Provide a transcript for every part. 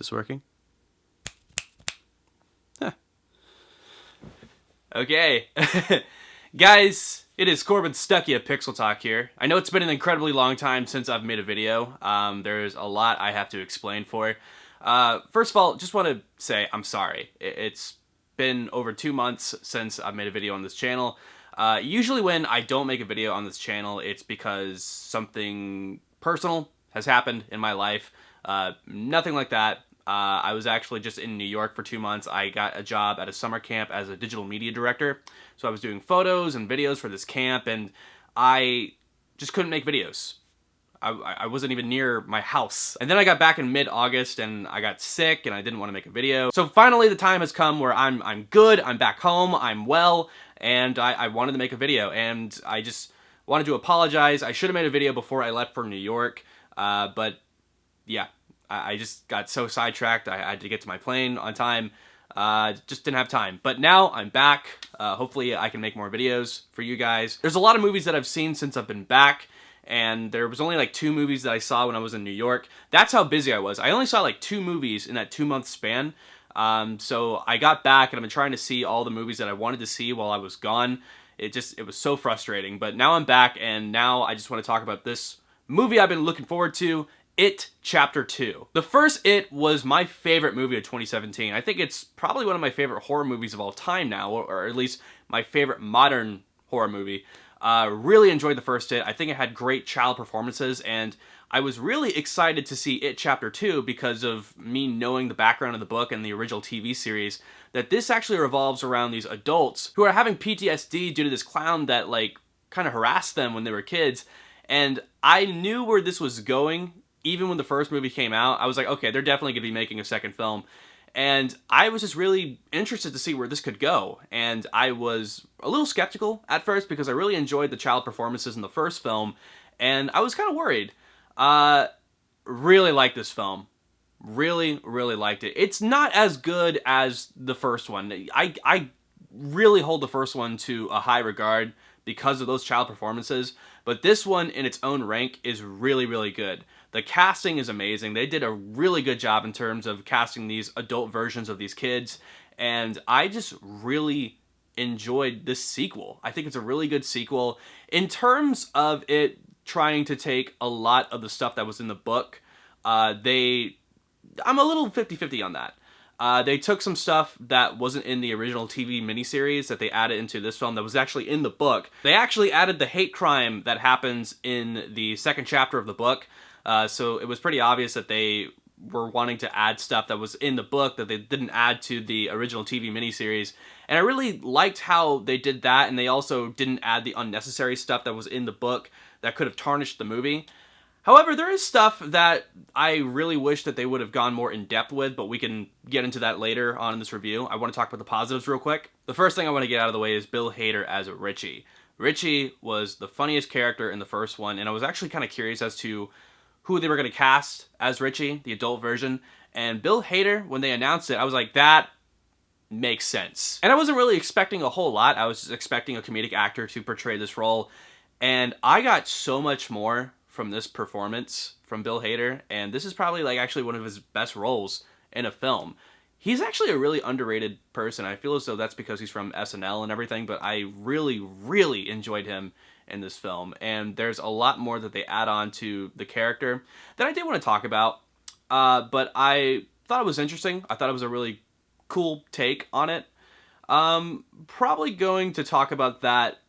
This working? Huh. Okay. Guys, it is Corbin Stuckey at PixelTalk here. I know it's been an incredibly long time since I've made a video. There's a lot I have to explain for. First of all, just want to say I'm sorry. It's been over 2 months since I've made a video on this channel. Usually when I don't make a video on this channel, it's because something personal has happened in my life. Nothing like that. I was actually just in New York for 2 months. I got a job at a summer camp as a digital media director. So I was doing photos and videos for this camp, and I just couldn't make videos. I wasn't even near my house. And then I got back in mid-August, and I got sick, and I didn't want to make a video. So finally the time has come where I'm good, I'm back home, I'm well, and I wanted to make a video. And I just wanted to apologize. I should have made a video before I left for New York, but yeah. I just got so sidetracked. I had to get to my plane on time. Just didn't have time. But now I'm back. Hopefully I can make more videos for you guys. There's a lot of movies that I've seen since I've been back, and there was only like 2 movies that I saw when I was in New York. That's how busy I was. I only saw like 2 movies in that 2-month span. So I got back, and I've been trying to see all the movies that I wanted to see while I was gone. It was so frustrating. But now I'm back, and now I just want to talk about this movie I've been looking forward to. It Chapter 2. The first It was my favorite movie of 2017. I think it's probably one of my favorite horror movies of all time now, or at least my favorite modern horror movie. Really enjoyed the first It. I think it had great child performances, and I was really excited to see It Chapter 2 because of me knowing the background of the book and the original TV series, that this actually revolves around these adults who are having PTSD due to this clown that, like, kind of harassed them when they were kids. And I knew where this was going. Even when the first movie came out, I was like, okay, they're definitely going to be making a second film. And I was just really interested to see where this could go. And I was a little skeptical at first because I really enjoyed the child performances in the first film. And I was kind of worried. Really liked this film. Really, really liked it. It's not as good as the first one. I really hold the first one to a high regard because of those child performances. But this one, in its own rank, is really, really good. The casting is amazing. They did a really good job in terms of casting these adult versions of these kids. And I just really enjoyed this sequel. I think it's a really good sequel. In terms of it trying to take a lot of the stuff that was in the book, I'm a little 50-50 on that. They took some stuff that wasn't in the original TV miniseries that they added into this film that was actually in the book. They actually added the hate crime that happens in the second chapter of the book. So it was pretty obvious that they were wanting to add stuff that was in the book that they didn't add to the original TV miniseries. And I really liked how they did that, and they also didn't add the unnecessary stuff that was in the book that could have tarnished the movie. However, there is stuff that I really wish that they would have gone more in depth with, but we can get into that later on in this review. I want to talk about the positives real quick. The first thing I want to get out of the way is Bill Hader as Richie. Richie was the funniest character in the first one, and I was actually kind of curious as to who they were going to cast as Richie, the adult version. And Bill Hader, when they announced it, I was like, that makes sense. And I wasn't really expecting a whole lot. I was just expecting a comedic actor to portray this role. And I got so much more from this performance from Bill Hader, and this is probably like actually one of his best roles in a film. He's actually a really underrated person. I feel as though that's because he's from SNL and everything, but I really, really enjoyed him in this film, and there's a lot more that they add on to the character that I did want to talk about, but I thought it was interesting. I thought it was a really cool take on it. Probably going to talk about that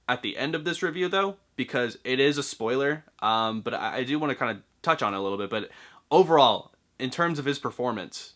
at the end of this review, though, because it is a spoiler, but I do want to kind of touch on it a little bit. But overall, in terms of his performance,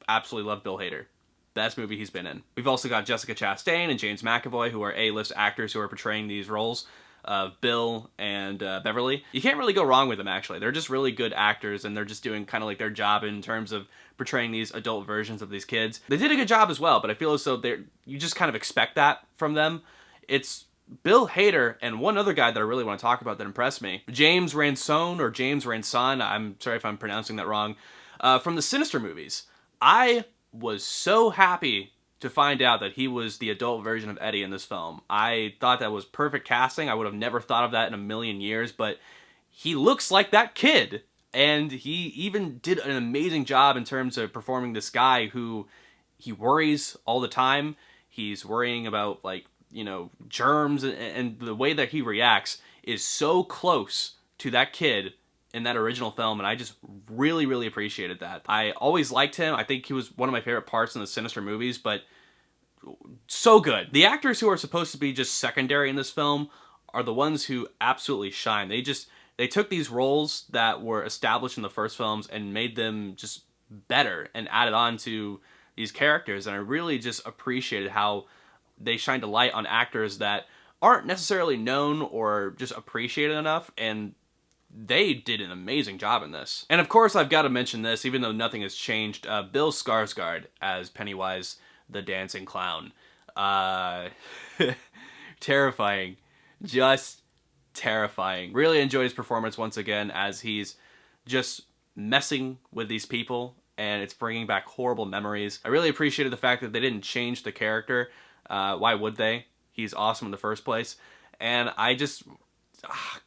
absolutely love Bill Hader. Best movie he's been in. We've also got Jessica Chastain and James McAvoy, who are A-list actors who are portraying these roles of Bill and Beverly. You can't really go wrong with them, actually. They're just really good actors, and they're just doing kind of like their job in terms of portraying these adult versions of these kids. They did a good job as well, but I feel as though you just kind of expect that from them. It's Bill Hader and one other guy that I really want to talk about that impressed me. James Ransone, or James Ransone, I'm sorry if I'm pronouncing that wrong, from the Sinister movies. I was so happy to find out that he was the adult version of Eddie in this film. I thought that was perfect casting. I would have never thought of that in a million years, but he looks like that kid. And he even did an amazing job in terms of performing this guy who he worries all the time. He's worrying about, like, you know, germs, and the way that he reacts is so close to that kid in that original film, and I just really, really appreciated that. I always liked him. I think he was one of my favorite parts in the Sinister movies, but so good. The actors who are supposed to be just secondary in this film are the ones who absolutely shine. They took these roles that were established in the first films and made them just better and added on to these characters, and I really just appreciated how they shined a light on actors that aren't necessarily known or just appreciated enough, and they did an amazing job in this. And of course, I've got to mention this, even though nothing has changed, Bill Skarsgård as Pennywise the Dancing Clown. Terrifying. Just terrifying. Really enjoyed his performance once again, as he's just messing with these people, and it's bringing back horrible memories. I really appreciated the fact that they didn't change the character. Why would they? He's awesome in the first place. And I just...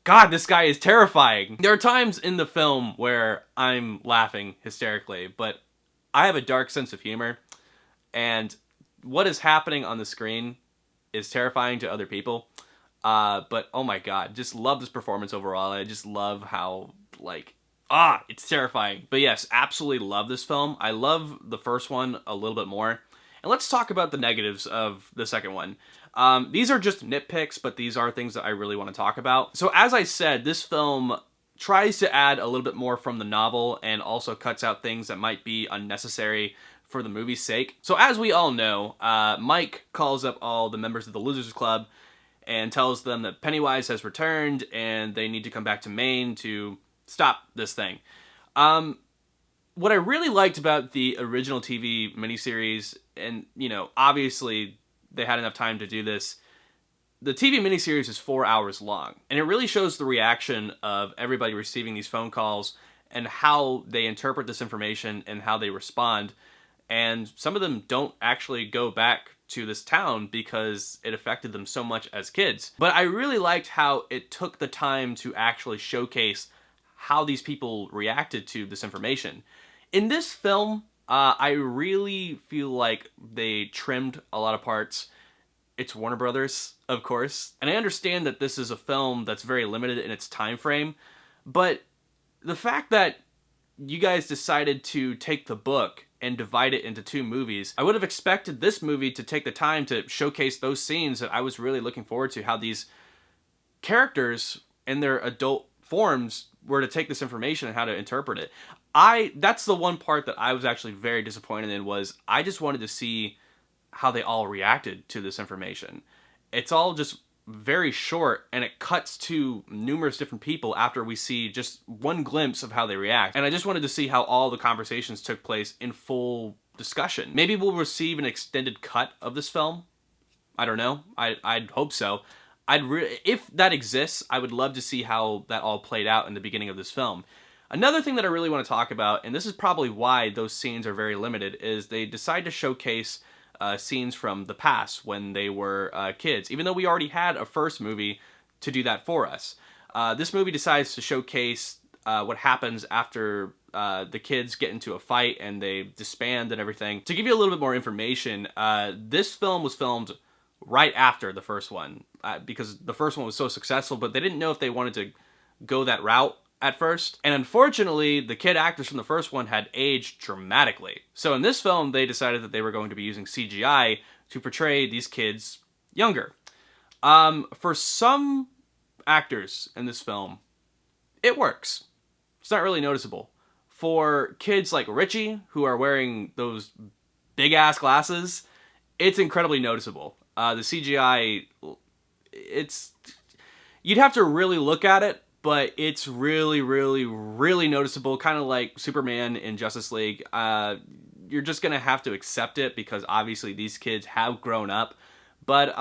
God, this guy is terrifying. There are times in the film where I'm laughing hysterically, but I have a dark sense of humor, and what is happening on the screen is terrifying to other people. But oh my God, just love this performance overall. I just love how, like, it's terrifying. But yes, absolutely love this film. I love the first one a little bit more. And let's talk about the negatives of the second one. These are just nitpicks, but these are things that I really want to talk about. So as I said, this film tries to add a little bit more from the novel and also cuts out things that might be unnecessary for the movie's sake. So as we all know, Mike calls up all the members of the Losers Club and tells them that Pennywise has returned and they need to come back to Maine to stop this thing. What I really liked about the original TV miniseries, and, you know, obviously they had enough time to do this, the TV miniseries is 4 hours long, and it really shows the reaction of everybody receiving these phone calls and how they interpret this information and how they respond. And some of them don't actually go back to this town because it affected them so much as kids. But I really liked how it took the time to actually showcase how these people reacted to this information. In this film, I really feel like they trimmed a lot of parts. It's Warner Brothers, of course, and I understand that this is a film that's very limited in its time frame, but the fact that you guys decided to take the book and divide it into 2 movies, I would have expected this movie to take the time to showcase those scenes that I was really looking forward to, how these characters in their adult forms were to take this information and how to interpret it. That's the one part that I was actually very disappointed in, was I just wanted to see how they all reacted to this information. It's all just very short, and it cuts to numerous different people after we see just one glimpse of how they react. And I just wanted to see how all the conversations took place in full discussion. Maybe we'll receive an extended cut of this film. I don't know. I'd hope so. If that exists, I would love to see how that all played out in the beginning of this film. Another thing that I really want to talk about, and this is probably why those scenes are very limited, is they decide to showcase scenes from the past when they were kids, even though we already had a first movie to do that for us. This movie decides to showcase what happens after the kids get into a fight and they disband and everything. To give you a little bit more information, this film was filmed right after the first one, because the first one was so successful, but they didn't know if they wanted to go that route at first. And unfortunately, the kid actors from the first one had aged dramatically. So in this film, they decided that they were going to be using CGI to portray these kids younger. For some actors in this film, it works. It's not really noticeable. For kids like Richie, who are wearing those big-ass glasses, it's incredibly noticeable. The CGI, you'd have to really look at it, but it's really, really, really noticeable, kind of like Superman in Justice League. You're just going to have to accept it because obviously these kids have grown up. But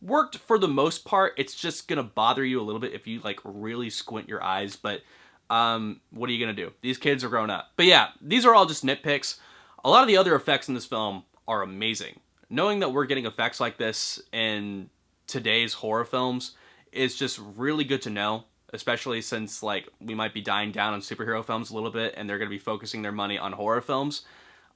worked for the most part. It's just going to bother you a little bit if you like really squint your eyes. But what are you going to do? These kids are grown up. But yeah, these are all just nitpicks. A lot of the other effects in this film are amazing. Knowing that we're getting effects like this in today's horror films is just really good to know. especially since like we might be dying down on superhero films a little bit and they're going to be focusing their money on horror films.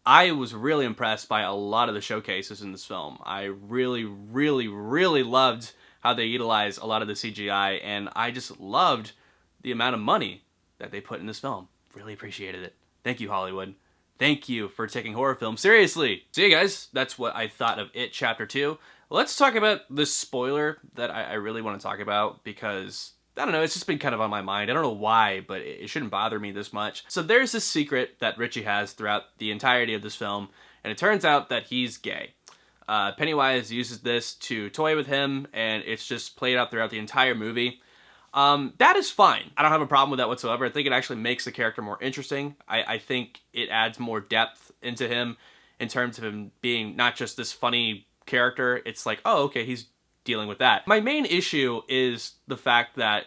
I was really impressed by a lot of the showcases in this film. I really, really, really loved how they utilized a lot of the CGI, and I just loved the amount of money that they put in this film. Really appreciated it. Thank you, Hollywood. Thank you for taking horror films seriously. So yeah, guys, that's what I thought of It Chapter 2. Let's talk about the spoiler that I really want to talk about, because I don't know, it's just been kind of on my mind. I don't know why, but it shouldn't bother me this much. So there's this secret that Richie has throughout the entirety of this film, and it turns out that he's gay. Pennywise uses this to toy with him, and it's just played out throughout the entire movie. That is fine. I don't have a problem with that whatsoever. I think it actually makes the character more interesting. I think it adds more depth into him in terms of him being not just this funny character. It's like, oh, okay, he's dealing with that. My main issue is the fact that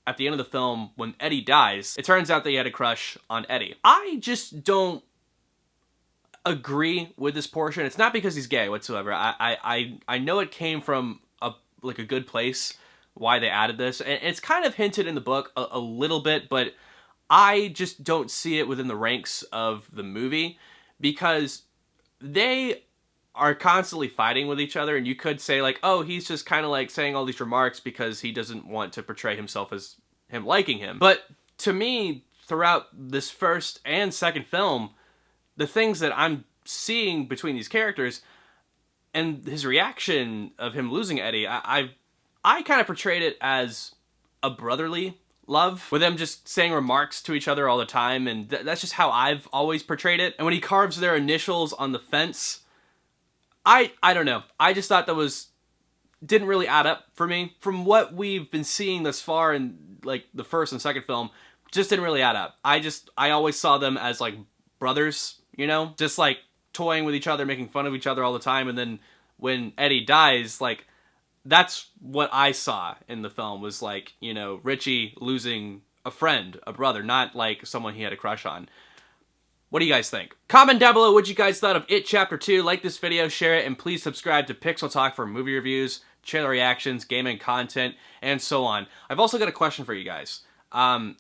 at the end of the film, when Eddie dies, it turns out that he had a crush on Eddie. I just don't agree with this portion. It's not because he's gay whatsoever. I know it came from a good place why they added this, and it's kind of hinted in the book a little bit, but I just don't see it within the ranks of the movie, because they are constantly fighting with each other, and you could say like, oh, he's just kind of like saying all these remarks because he doesn't want to portray himself as him liking him. But to me, throughout this first and second film, the things that I'm seeing between these characters and his reaction of him losing Eddie, I kind of portrayed it as a brotherly love, with them just saying remarks to each other all the time, and that's just how I've always portrayed it. And when he carves their initials on the fence, I don't know. I just thought that didn't really add up for me. From what we've been seeing thus far in like the first and second film, just didn't really add up. I always saw them as like brothers, you know? Just like toying with each other, making fun of each other all the time, and then when Eddie dies, like, that's what I saw in the film, was like, you know, Richie losing a friend, a brother, not like someone he had a crush on. What do you guys think? Comment down below what you guys thought of It Chapter 2. Like this video, share it, and please subscribe to PixelTalk for movie reviews, channel reactions, gaming content, and so on. I've also got a question for you guys.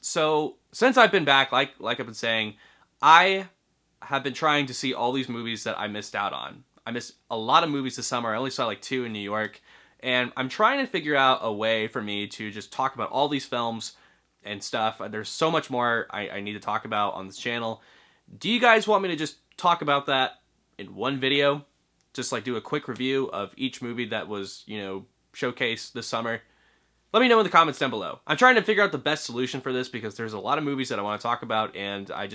So since I've been back, like I've been saying, I have been trying to see all these movies that I missed out on. I missed a lot of movies this summer. I only saw like 2 in New York. And I'm trying to figure out a way for me to just talk about all these films and stuff. There's so much more I need to talk about on this channel. Do you guys want me to just talk about that in one video? Just like do a quick review of each movie that was, you know, showcased this summer? Let me know in the comments down below. I'm trying to figure out the best solution for this, because there's a lot of movies that I want to talk about, and I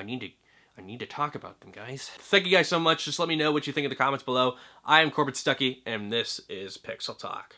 need to talk about them, guys. Thank you guys so much. Just let me know what you think in the comments below. I am Corbett Stuckey, and this is Pixel Talk.